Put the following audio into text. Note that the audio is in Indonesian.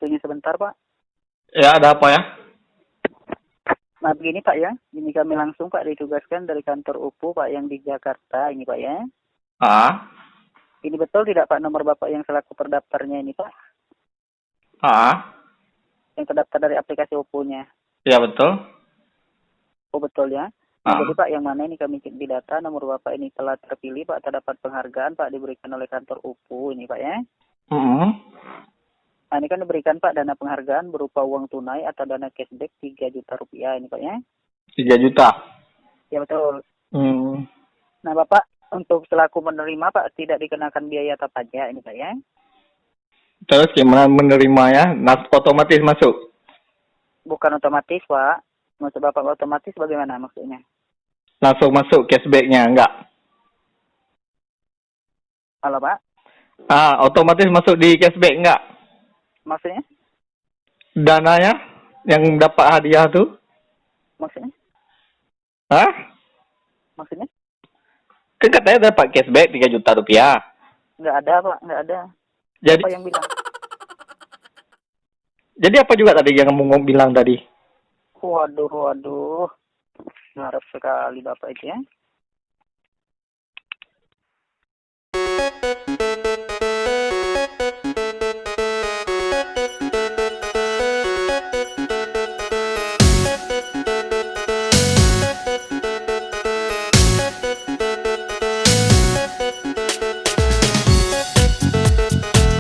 waktunya sebentar, Pak. Ya, ada apa ya? Nah, begini, Pak ya. Ini kami langsung, Pak, ditugaskan dari kantor UPU, Pak, yang di Jakarta ini, Pak ya. Ah, Ini betul tidak, Pak, nomor Bapak yang selaku terdaftarnya ini, Pak? ah, Yang terdaftar dari aplikasi UPU-nya. ya betul. Oh, betul ya. Nah, jadi, Ah, Pak, yang mana ini kami cek di data, nomor Bapak ini telah terpilih, Pak, terdapat penghargaan, Pak, diberikan oleh kantor UPU ini, Pak ya. mm, Nah, ini kan diberikan, Pak, dana penghargaan berupa uang tunai atau dana cashback 3 juta rupiah ini, Pak ya. 3 juta. Ya, betul. Hmm. Nah, Bapak, untuk selaku menerima, Pak, tidak dikenakan biaya atau pajak ini, Pak ya. Terus gimana menerimanya? Otomatis masuk. Bukan otomatis, Pak. Maksud Bapak otomatis bagaimana maksudnya? Langsung masuk cashbacknya, enggak? Halo, Pak? Ah, otomatis masuk di cashback, enggak? Maksudnya? Dananya yang dapat hadiah tuh? Maksudnya? Hah? Maksudnya? Kan katanya dapat cashback 3 juta rupiah. Nggak ada, Pak. Nggak ada. Jadi, Siapa yang bilang? jadi apa juga tadi yang kamu bilang tadi? Waduh, waduh. Harap sekali Bapak itu ya.